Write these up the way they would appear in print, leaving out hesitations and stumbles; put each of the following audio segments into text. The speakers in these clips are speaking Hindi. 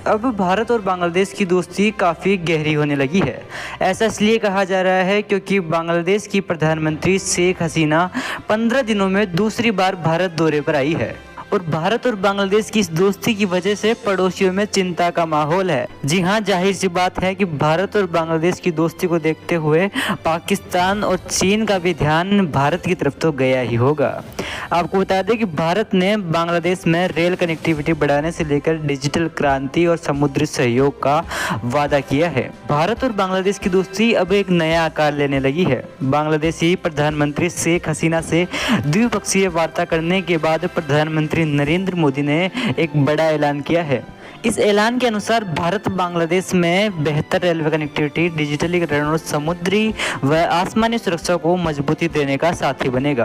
अब भारत और बांग्लादेश की दोस्ती काफ़ी गहरी होने लगी है। ऐसा इसलिए कहा जा रहा है क्योंकि बांग्लादेश की प्रधानमंत्री शेख हसीना 15 दिनों में दूसरी बार भारत दौरे पर आई है और भारत और बांग्लादेश की इस दोस्ती की वजह से पड़ोसियों में चिंता का माहौल है। जी हां, जाहिर सी बात है कि भारत और बांग्लादेश की दोस्ती को देखते हुए पाकिस्तान और चीन का भी ध्यान भारत की तरफ तो गया ही होगा। आपको बता दें कि भारत ने बांग्लादेश में रेल कनेक्टिविटी बढ़ाने से लेकर डिजिटल क्रांति और समुद्री सहयोग का वादा किया है। भारत और बांग्लादेश की दोस्ती अब एक नया आकार लेने लगी है। बांग्लादेशी प्रधानमंत्री शेख हसीना से द्विपक्षीय वार्ता करने के बाद प्रधानमंत्री नरेंद्र मोदी ने एक बड़ा ऐलान किया है। इस ऐलान के अनुसार भारत बांग्लादेश में बेहतर रेलवे कनेक्टिविटी, डिजिटलीकरण और समुद्री व आसमानी सुरक्षा को मजबूती देने का साथी बनेगा।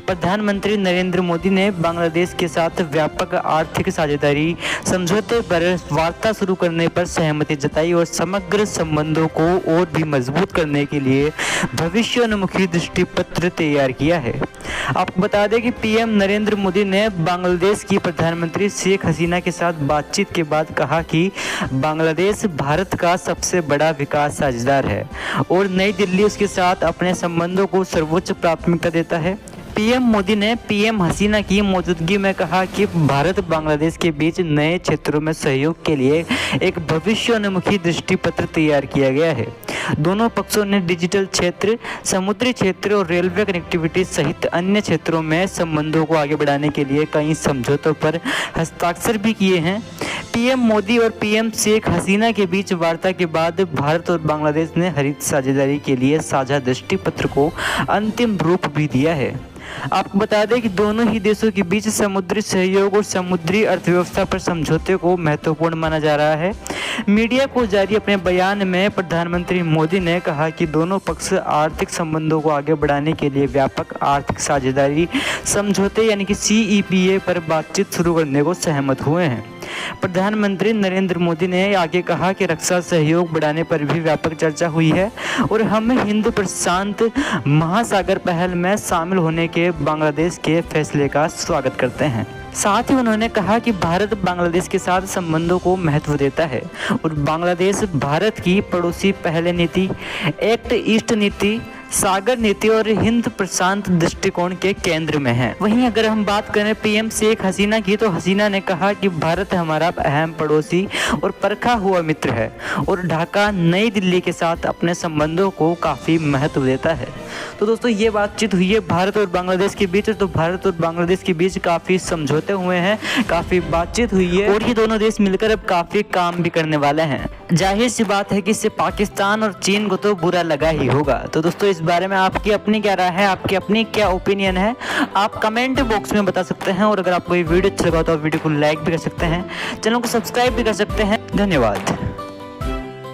प्रधानमंत्री नरेंद्र मोदी ने बांग्लादेश के साथ व्यापक आर्थिक साझेदारी समझौते पर वार्ता शुरू करने पर सहमति जताई और समग्र संबंधों को और भी मजबूत करने के लिए भविष्योन्मुखी दृष्टिपत्र तैयार किया है। आपको बता दें कि पीएम नरेंद्र मोदी ने बांग्लादेश की प्रधानमंत्री शेख हसीना के साथ बातचीत के बाद कहा कि बांग्लादेश भारत का सबसे बड़ा विकास साझेदार है और नई दिल्ली उसके साथ अपने संबंधों को सर्वोच्च प्राथमिकता देता है। पीएम मोदी ने पीएम हसीना की मौजूदगी में कहा कि भारत बांग्लादेश के बीच नए क्षेत्रों में सहयोग के लिए एक भविष्योन्मुखी दृष्टिपत्र तैयार किया गया है। दोनों पक्षों ने डिजिटल क्षेत्र, समुद्री क्षेत्र और रेलवे कनेक्टिविटी सहित अन्य क्षेत्रों में संबंधों को आगे बढ़ाने के लिए कई समझौतों पर हस्ताक्षर भी किए हैं। पीएम मोदी और पीएम शेख हसीना के बीच वार्ता के बाद भारत और बांग्लादेश ने हरित साझेदारी के लिए साझा दृष्टिपत्र को अंतिम रूप भी दिया है। आपको बता दें कि दोनों ही देशों के बीच समुद्री सहयोग और समुद्री अर्थव्यवस्था पर समझौते को महत्वपूर्ण माना जा रहा है। मीडिया को जारी अपने बयान में प्रधानमंत्री मोदी ने कहा कि दोनों पक्ष आर्थिक संबंधों को आगे बढ़ाने के लिए व्यापक आर्थिक साझेदारी समझौते यानी कि CEPA पर बातचीत शुरू करने को सहमत हुए हैं। प्रधानमंत्री नरेंद्र मोदी ने आगे कहा कि रक्षा सहयोग बढ़ाने पर भी व्यापक चर्चा हुई है और हम हिंद प्रशांत महासागर पहल में शामिल होने के बांग्लादेश के फैसले का स्वागत करते हैं। साथ ही उन्होंने कहा कि भारत बांग्लादेश के साथ संबंधों को महत्व देता है और बांग्लादेश भारत की पड़ोसी पहले नीति, एक्ट ईस्ट नीति, सागर नीति और हिंद प्रशांत दृष्टिकोण के केंद्र में है। वहीं अगर हम बात करें पीएम शेख हसीना की, तो हसीना ने कहा कि भारत हमारा अहम पड़ोसी और परखा हुआ मित्र है और ढाका नई दिल्ली के साथ अपने संबंधों को काफ़ी महत्व देता है। तो दोस्तों, ये बातचीत हुई है भारत और बांग्लादेश के बीच। तो भारत और बांग्लादेश के बीच काफ़ी समझौते हुए हैं, काफ़ी बातचीत हुई है और ये दोनों देश मिलकर अब काफ़ी काम भी करने वाले हैं। जाहिर सी बात है कि इससे पाकिस्तान और चीन को तो बुरा लगा ही होगा। तो दोस्तों, इस बारे में आपकी अपनी क्या राय है, आपकी अपनी क्या ओपिनियन है, आप कमेंट बॉक्स में बता सकते हैं। और अगर आपको ये वीडियो अच्छा लगा तो आप वीडियो को लाइक भी कर सकते हैं, चैनल को सब्सक्राइब भी कर सकते हैं। धन्यवाद।